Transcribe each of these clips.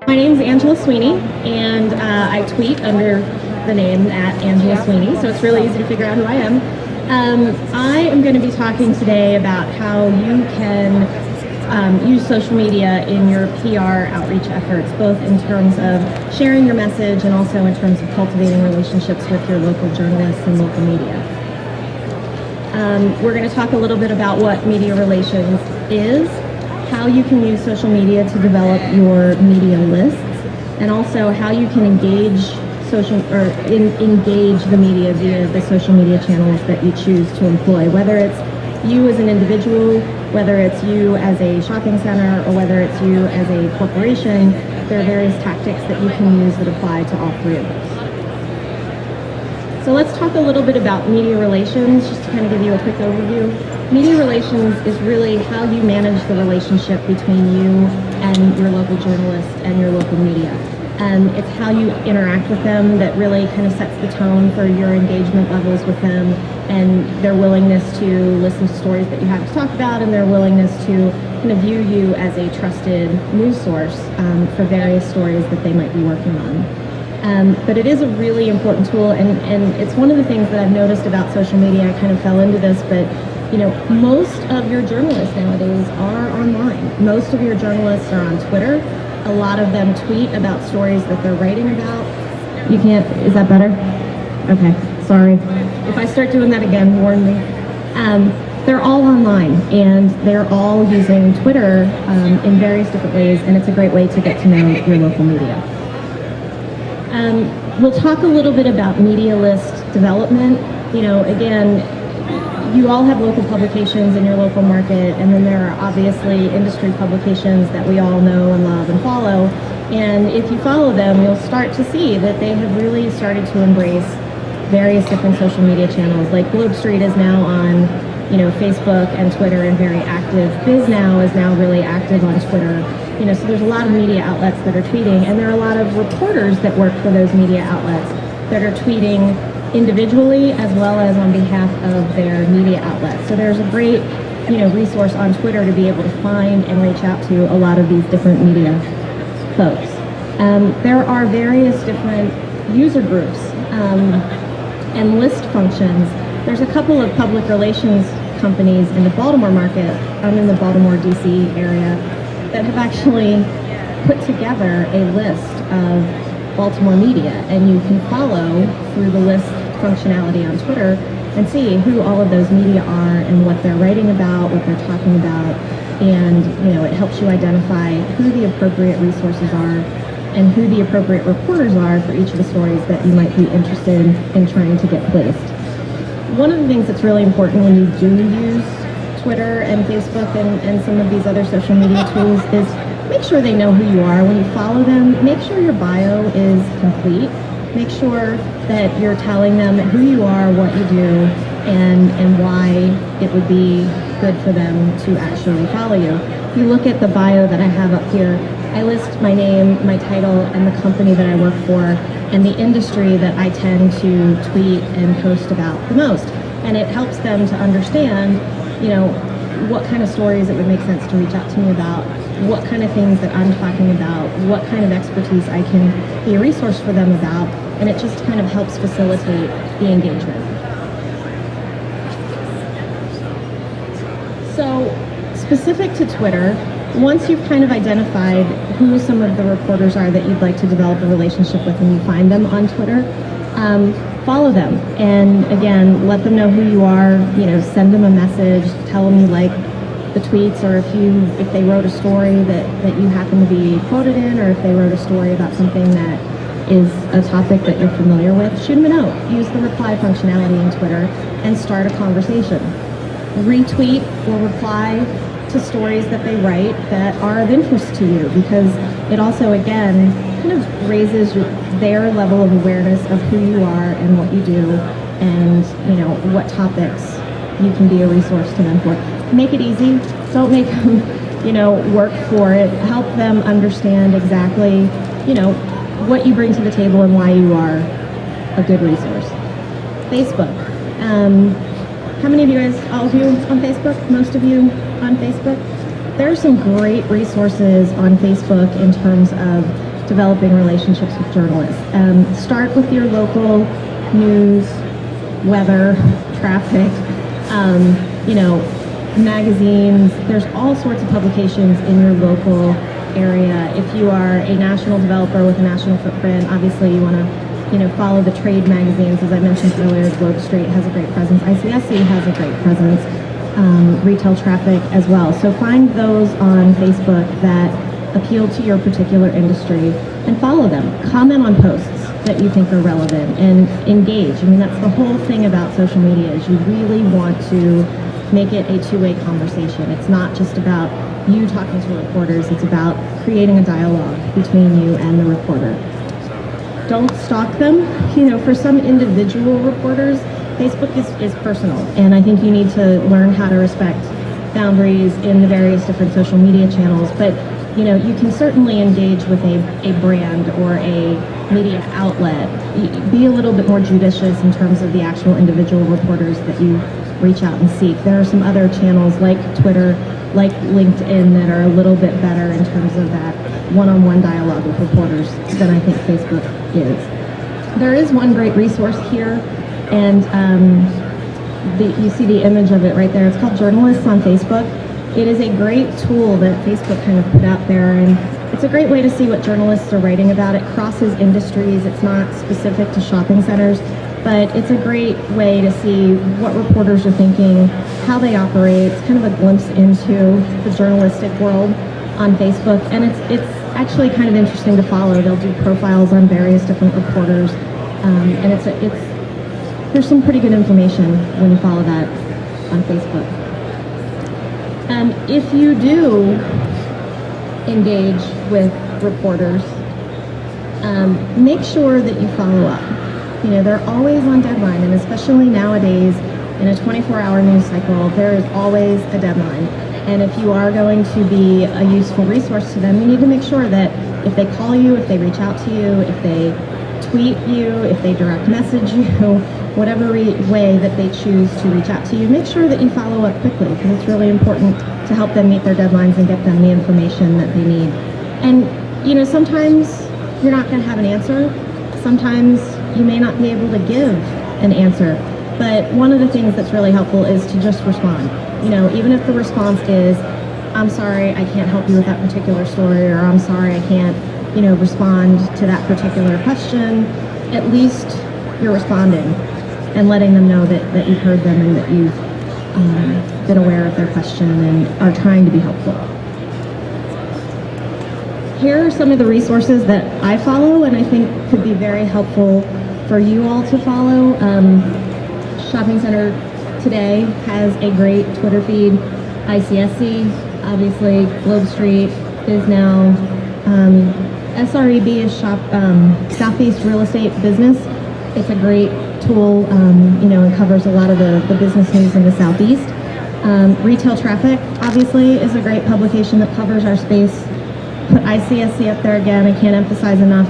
My name is Angela Sweeney, and I tweet under the name @AngelaSweeney, so it's really easy to figure out who I am. I am going to be talking today about how you can use social media in your PR outreach efforts, both in terms of sharing your message and also in terms of cultivating relationships with your local journalists and local media. We're going to talk a little bit about what media relations is, how you can use social media to develop your media lists, and also how you can engage engage the media via the social media channels that you choose to employ, whether it's you as an individual, whether it's you as a shopping center, or whether it's you as a corporation. There are various tactics that you can use that apply to all three of those. So let's talk a little bit about media relations, just to kind of give you a quick overview. Media relations is really how you manage the relationship between you and your local journalist and your local media. It's how you interact with them that really kind of sets the tone for your engagement levels with them and their willingness to listen to stories that you have to talk about, and their willingness to kind of view you as a trusted news source for various stories that they might be working on. But it is a really important tool, and it's one of the things that I've noticed about social media. I kind of fell into this, but most of your journalists nowadays are online. Most of your journalists are on Twitter. A lot of them tweet about stories that they're writing about. You can't, is that better? Okay, sorry. If I start doing that again, warn me. They're all online, and they're all using Twitter in various different ways, and it's a great way to get to know your local media. We'll talk a little bit about media list development. Again, you all have local publications in your local market, and then there are obviously industry publications that we all know and love and follow. And if you follow them, you'll start to see that they have really started to embrace various different social media channels. Like Globe Street is now on, Facebook and Twitter and very active. BizNow is now really active on Twitter. So there's a lot of media outlets that are tweeting, and there are a lot of reporters that work for those media outlets that are tweeting individually as well as on behalf of their media outlets. So there's a great, resource on Twitter to be able to find and reach out to a lot of these different media folks. There are various different user groups and list functions. There's a couple of public relations companies in the Baltimore market, I'm in the Baltimore, DC area, that have actually put together a list of Baltimore media, and you can follow through the list functionality on Twitter and see who all of those media are and what they're writing about, what they're talking about, and it helps you identify who the appropriate resources are and who the appropriate reporters are for each of the stories that you might be interested in trying to get placed. One of the things that's really important when you do use Twitter and Facebook and some of these other social media tools is make sure they know who you are. When you follow them, make sure your bio is complete. Make sure that you're telling them who you are, what you do, and why it would be good for them to actually follow you. If you look at the bio that I have up here, I list my name, my title, and the company that I work for, and the industry that I tend to tweet and post about the most. And it helps them to understand, what kind of stories it would make sense to reach out to me about, what kind of things that I'm talking about, what kind of expertise I can be a resource for them about, and it just kind of helps facilitate the engagement. So, specific to Twitter, once you've kind of identified who some of the reporters are that you'd like to develop a relationship with and you find them on Twitter, follow them, and again, let them know who you are, send them a message, tell them you like the tweets, or if they wrote a story that you happen to be quoted in, or if they wrote a story about something that is a topic that you're familiar with, shoot them a note. Use the reply functionality in Twitter and start a conversation. Retweet or reply to stories that they write that are of interest to you, because it also, again, kind of raises their level of awareness of who you are and what you do, and what topics you can be a resource to them for. Make it easy. Don't make them, work for it. Help them understand exactly, what you bring to the table and why you are a good resource. Facebook. How many of you guys, all of you on Facebook? Most of you on Facebook? There are some great resources on Facebook in terms of developing relationships with journalists. Start with your local news, weather, traffic, you know, magazines. There's all sorts of publications in your local area. If you are a national developer with a national footprint, obviously you want to, you know, follow the trade magazines. As I mentioned earlier, Globe Street has a great presence. ICSC has a great presence. Retail traffic as well. So find those on Facebook that appeal to your particular industry and follow them. Comment on posts that you think are relevant and engage. I mean, that's the whole thing about social media, is you really want to make it a two-way conversation. It's not just about you talking to reporters, it's about creating a dialogue between you and the reporter. Don't stalk them. You know, for some individual reporters, Facebook is personal, and I think you need to learn how to respect boundaries in the various different social media channels. But you know, you can certainly engage with a brand or a media outlet. Be a little bit more judicious in terms of the actual individual reporters that you reach out and seek. There are some other channels like Twitter, like LinkedIn, that are a little bit better in terms of that one-on-one dialogue with reporters than I think Facebook is. There is one great resource here, and you see the image of it right there. It's called Journalists on Facebook. It is a great tool that Facebook kind of put out there, and it's a great way to see what journalists are writing about. It crosses industries. It's not specific to shopping centers, but it's a great way to see what reporters are thinking, how they operate. It's kind of a glimpse into the journalistic world on Facebook, and it's actually kind of interesting to follow. They'll do profiles on various different reporters, and there's some pretty good information when you follow that on Facebook. If you do engage with reporters, make sure that you follow up. You know, they're always on deadline, and especially nowadays in a 24-hour news cycle, there is always a deadline. And if you are going to be a useful resource to them, you need to make sure that if they call you, if they reach out to you, if they tweet you, if they direct message you, whatever way that they choose to reach out to you, make sure that you follow up quickly, because it's really important to help them meet their deadlines and get them the information that they need. And, you know, sometimes you're not going to have an answer. Sometimes you may not be able to give an answer. But one of the things that's really helpful is to just respond. You know, even if the response is, I'm sorry, I can't help you with that particular story, or I'm sorry, I can't, you know, respond to that particular question, at least you're responding and letting them know that you've heard them and that you've been aware of their question and are trying to be helpful. Here are some of the resources that I follow and I think could be very helpful for you all to follow. Shopping Center Today has a great Twitter feed. ICSC, obviously, Globe Street is now, SREB is Southeast Real Estate Business. It's a great tool, you know, and covers a lot of the business news in the Southeast. Retail Traffic, obviously, is a great publication that covers our space. Put ICSC up there again. I can't emphasize enough.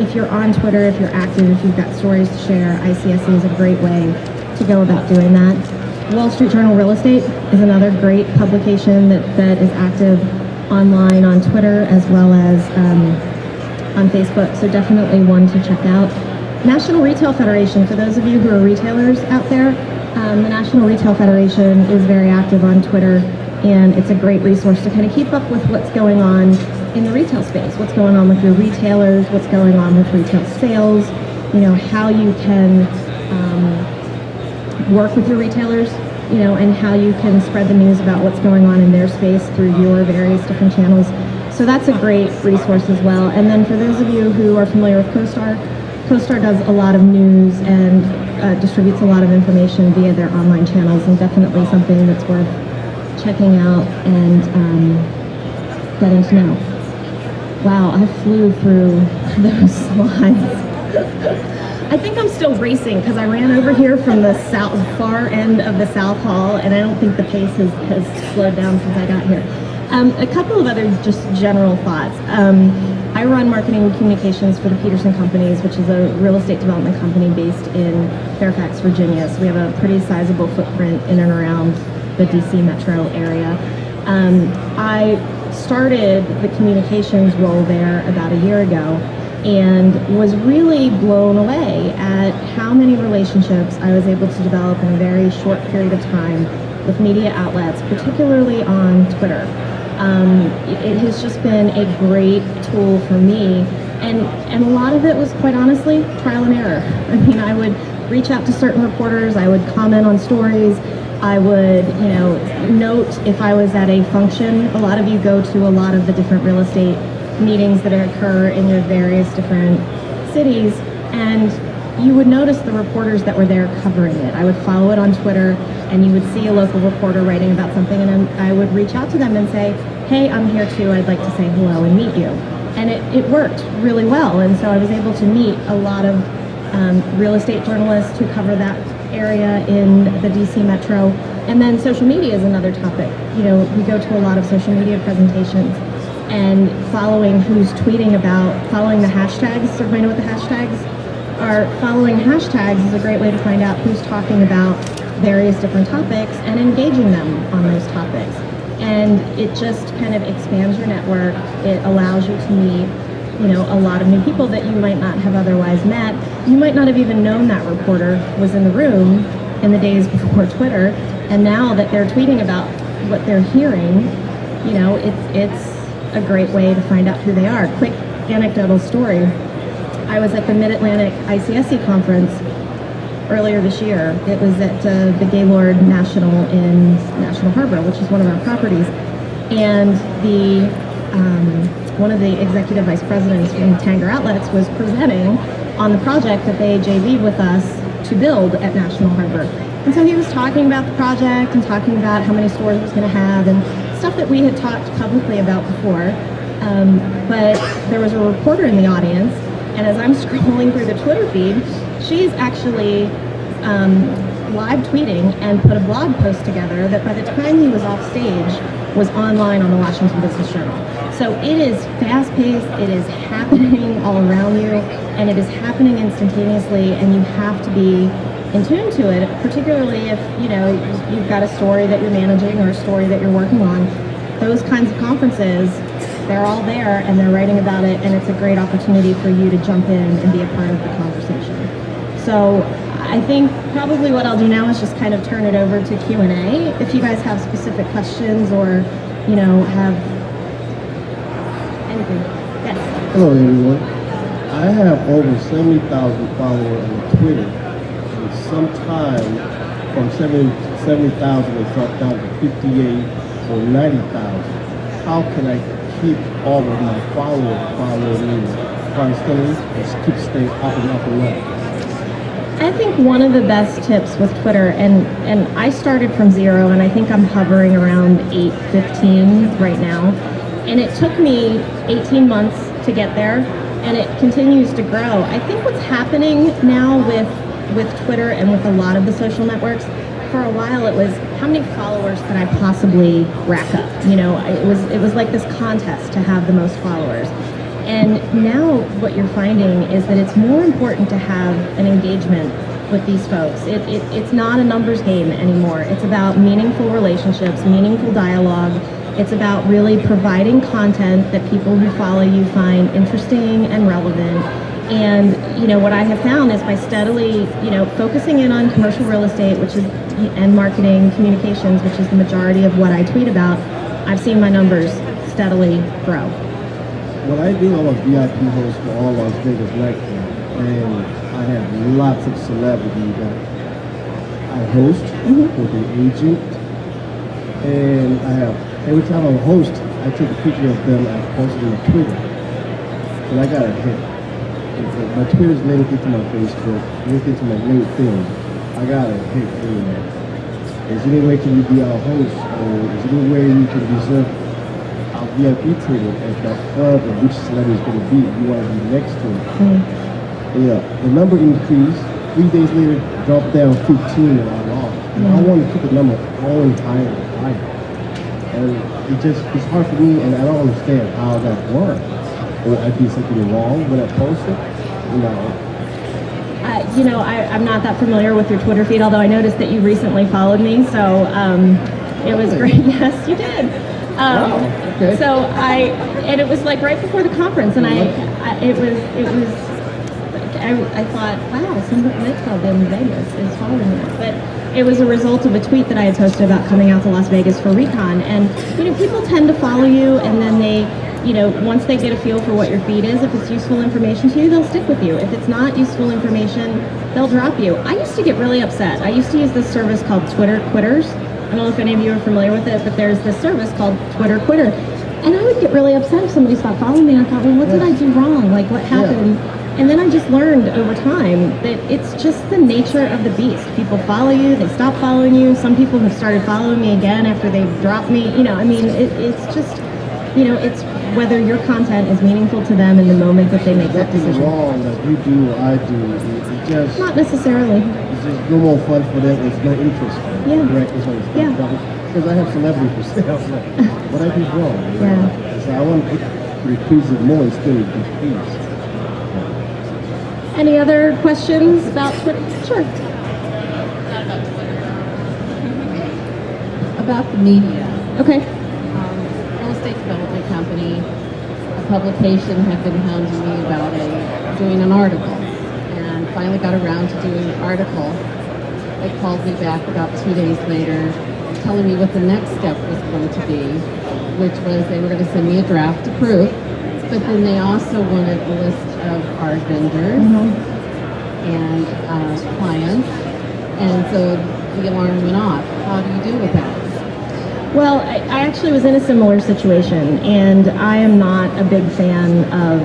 If you're on Twitter, if you're active, if you've got stories to share, ICSC is a great way to go about doing that. Wall Street Journal Real Estate is another great publication that is active online on Twitter as well as on Facebook, so definitely one to check out. National Retail Federation, for those of you who are retailers out there, the National Retail Federation is very active on Twitter, and it's a great resource to kind of keep up with what's going on in the retail space, what's going on with your retailers, what's going on with retail sales, you know, how you can work with your retailers, you know, and how you can spread the news about what's going on in their space through your various different channels. So that's a great resource as well. And then for those of you who are familiar with CoStar, CoStar does a lot of news and distributes a lot of information via their online channels, and definitely something that's worth checking out and getting to know. Wow, I flew through those slides. I think I'm still racing because I ran over here from the far end of the South Hall, and I don't think the pace has slowed down since I got here. A couple of other just general thoughts. I run marketing and communications for the Peterson Companies, which is a real estate development company based in Fairfax, Virginia. So we have a pretty sizable footprint in and around the DC metro area. I started the communications role there about a year ago, and was really blown away at how many relationships I was able to develop in a very short period of time with media outlets, particularly on Twitter. It has just been a great tool for me, and a lot of it was, quite honestly, trial and error. I mean, I would reach out to certain reporters, I would comment on stories, I would, note if I was at a function. A lot of you go to a lot of the different real estate meetings that occur in your various different cities, and you would notice the reporters that were there covering it. I would follow it on Twitter, and you would see a local reporter writing about something, and I would reach out to them and say, hey, I'm here too, I'd like to say hello and meet you. And it worked really well, and so I was able to meet a lot of real estate journalists who cover that area in the DC Metro. And then social media is another topic. We go to a lot of social media presentations, and following who's tweeting about, following the hashtags. Does everybody know what the hashtags are? Following hashtags is a great way to find out who's talking about various different topics and engaging them on those topics. And it just kind of expands your network. It allows you to meet a lot of new people that you might not have otherwise met. You might not have even known that reporter was in the room in the days before Twitter, and now that they're tweeting about what they're hearing, it's a great way to find out who they are. Quick anecdotal story. I was at the Mid-Atlantic ICSC conference earlier this year. It was at the Gaylord National in National Harbor, which is one of our properties, and one of the executive vice presidents from Tanger Outlets was presenting on the project that they JV'd with us to build at National Harbor. And so he was talking about the project and talking about how many stores it was going to have and stuff that we had talked publicly about before. But there was a reporter in the audience, and as I'm scrolling through the Twitter feed, she's actually live tweeting and put a blog post together that by the time he was off stage was online on the Washington Business Journal. So it is fast-paced, it is happening all around you, and it is happening instantaneously, and you have to be in tune to it, particularly if you've got a story that you're managing or a story that you're working on. Those kinds of conferences, they're all there and they're writing about it, and it's a great opportunity for you to jump in and be a part of the conversation. So I think probably what I'll do now is just kind of turn it over to Q&A. If you guys have specific questions or, have anything. Yes. Hello, everyone. I have over 70,000 followers on Twitter, and sometime from 70,000 it dropped down to 58 or 90,000. How can I keep all of my followers following me constantly and keep staying up and up and up? I think one of the best tips with Twitter, and I started from 0, and I think I'm hovering around 815 right now, and it took me 18 months to get there, and it continues to grow. I think what's happening now with Twitter and with a lot of the social networks, for a while it was, how many followers could I possibly rack up? It was like this contest to have the most followers. And now what you're finding is that it's more important to have an engagement with these folks. It's not a numbers game anymore. It's about meaningful relationships, meaningful dialogue. It's about really providing content that people who follow you find interesting and relevant. And what I have found is by steadily focusing in on commercial real estate, and marketing communications, which is the majority of what I tweet about, I've seen my numbers steadily grow. Well, I do all of VIP hosts for all Las Vegas nightclubs, and I have lots of celebrities that I host with an agent, and I have, every time I host, I take a picture of them, I post it on Twitter, and I got a hit. My Twitter's linked into my Facebook, linked into my LinkedIn. I got a hit anyway. Is there any way can you be our host, or is there any way you can reserve our VIP table at that club of which celebrity is going to be? You want to be next to it. Yeah, the number increased. 3 days later, dropped down 15 and I lost. And I want to keep the number going higher and higher. And it's hard for me, and I don't understand how that works. Or I did something wrong when I posted. I'm not that familiar with your Twitter feed, although I noticed that you recently followed me, so it was great. Yes, you did. Okay. So and it was like right before the conference, and I thought, wow, some nightclub in Vegas is following us. But it was a result of a tweet that I had posted about coming out to Las Vegas for Recon. And, people tend to follow you, and then they, once they get a feel for what your feed is, if it's useful information to you, they'll stick with you. If it's not useful information, they'll drop you. I used to get really upset. I used to use this service called Twitter Quitters. I don't know if any of you are familiar with it, but there's this service called Twitter Quitter. And I would get really upset if somebody stopped following me. I thought, well, what did I do wrong? Like, what happened? Yeah. And then I just learned over time that it's just the nature of the beast. People follow you, they stop following you. Some people have started following me again after they've dropped me. It's just, it's whether your content is meaningful to them in the moment that they make that decision. Wrong that you do, I do. It's just not necessarily. It's just no more fun for them. It's no interest. Yeah. Correct? Yeah. Because I have celebrity for sale. What I do wrong. Yeah. So I want to increase it more instead of decrease. Any other questions about Twitter? Sure. About the media. Okay. Real estate development company, a publication had been hounding me about doing an article, and finally got around to doing an article. They called me back about 2 days later, telling me what the next step was going to be, which was they were going to send me a draft to proof, but then they also wanted a list of our vendors and clients, and so the alarm went off. How do you deal with that? Well, I actually was in a similar situation, and I am not a big fan of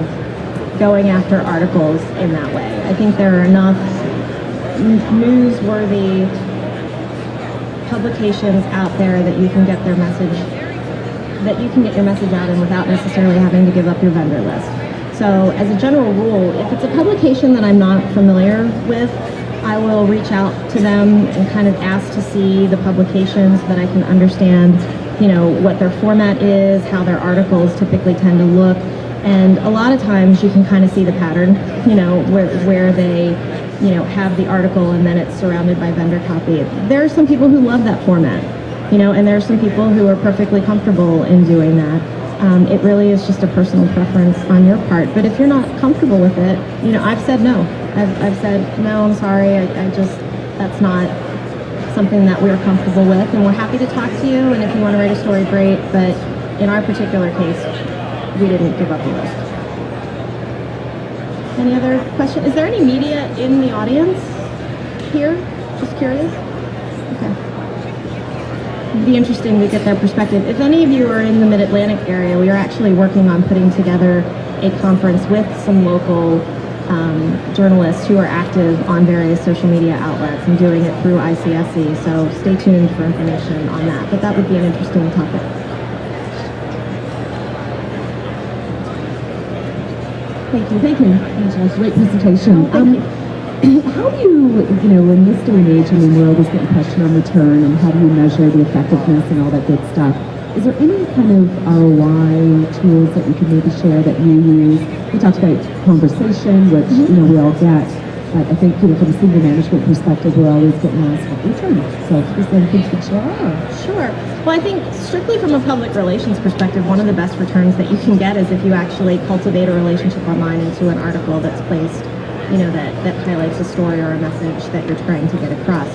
going after articles in that way. I think there are enough newsworthy publications out there that you can get your message out in without necessarily having to give up your vendor list. So as a general rule, if it's a publication that I'm not familiar with, I will reach out to them and kind of ask to see the publications so that I can understand, what their format is, how their articles typically tend to look. And a lot of times you can kind of see the pattern, where they, have the article and then it's surrounded by vendor copy. There are some people who love that format, and there are some people who are perfectly comfortable in doing that. It really is just a personal preference on your part. But if you're not comfortable with it, I've said no. I've said, no, I'm sorry, that's not something that we're comfortable with, and we're happy to talk to you, and if you want to write a story, great, but in our particular case, we didn't give up the list. Any other questions? Is there any media in the audience here? Just curious? Okay. It'd be interesting to get their perspective. If any of you are in the Mid-Atlantic area, we are actually working on putting together a conference with some local journalists who are active on various social media outlets and doing it through ICSC, so stay tuned for information on that, but that would be an interesting topic. Thank you, Angela. Great presentation. Thank you. How do you, in this day and age, we're always getting question on return, and how do you measure the effectiveness and all that good stuff? Is there any kind of ROI tools that you can maybe share that you use? We talked about conversation, which, we all get. But I think, from a senior management perspective, we're always getting asked what return. So is there anything you could share? Sure. Well, I think strictly from a public relations perspective, one of the best returns that you can get is if you actually cultivate a relationship online into an article that's placed, that highlights a story or a message that you're trying to get across.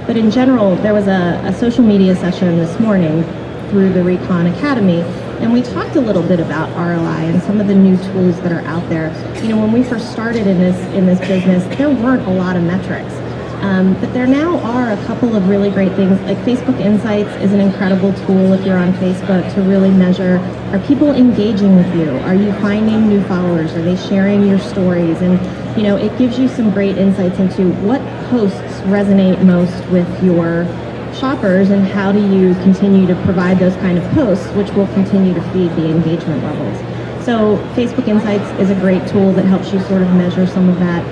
But in general, there was a social media session this morning through the Recon Academy, and we talked a little bit about ROI and some of the new tools that are out there. When we first started in this business, there weren't a lot of metrics. But there now are a couple of really great things, like Facebook Insights is an incredible tool if you're on Facebook to really measure, are people engaging with you? Are you finding new followers? Are they sharing your stories? And, it gives you some great insights into what posts resonate most with your shoppers and how do you continue to provide those kind of posts, which will continue to feed the engagement levels. So Facebook Insights is a great tool that helps you sort of measure some of that.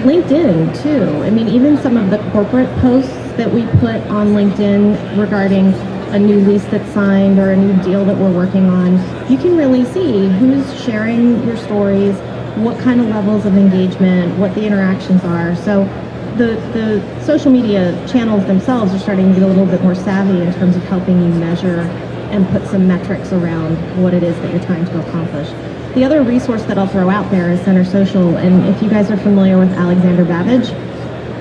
LinkedIn too. Even some of the corporate posts that we put on LinkedIn regarding a new lease that's signed or a new deal that we're working on, you can really see who's sharing your stories, what kind of levels of engagement, what the interactions are. So the social media channels themselves are starting to get a little bit more savvy in terms of helping you measure and put some metrics around what it is that you're trying to accomplish. The other resource that I'll throw out there is Center Social, and if you guys are familiar with Alexander Babbage,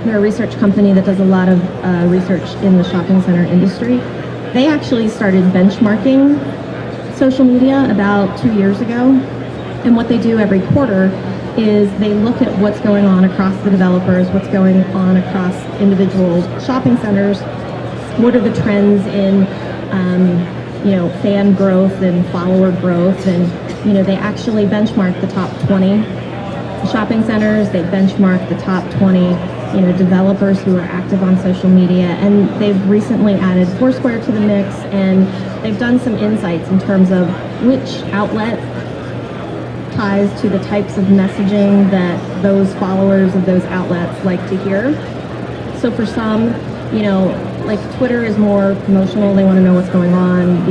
they're a research company that does a lot of research in the shopping center industry. They actually started benchmarking social media about 2 years ago, and what they do every quarter is they look at what's going on across the developers, what's going on across individual shopping centers, what are the trends in fan growth and follower growth, and they actually benchmark the top 20 shopping centers, they benchmark the top 20 developers who are active on social media, and they've recently added Foursquare to the mix, and they've done some insights in terms of which outlet ties to the types of messaging that those followers of those outlets like to hear. So for some, like Twitter is more promotional, they want to know what's going on,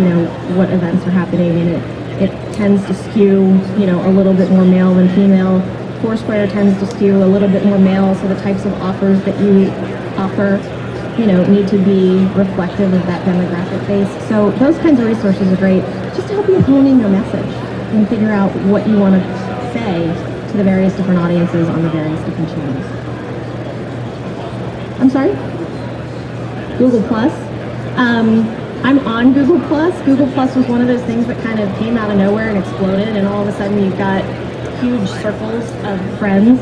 what events are happening, and it tends to skew, a little bit more male than female. Foursquare tends to skew a little bit more male, so the types of offers that you offer, need to be reflective of that demographic base. So those kinds of resources are great just to help you hone in your message and figure out what you want to say to the various different audiences on the various different channels. I'm sorry? Google Plus. I'm on Google Plus. Google Plus was one of those things that kind of came out of nowhere and exploded, and all of a sudden you've got huge circles of friends.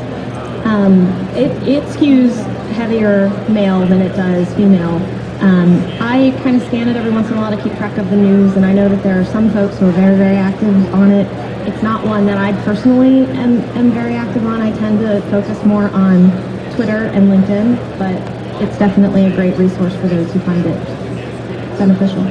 It skews heavier male than it does female. I kind of scan it every once in a while to keep track of the news, and I know that there are some folks who are very, very active on it. It's not one that I personally am very active on. I tend to focus more on Twitter and LinkedIn, but it's definitely a great resource for those who find it beneficial.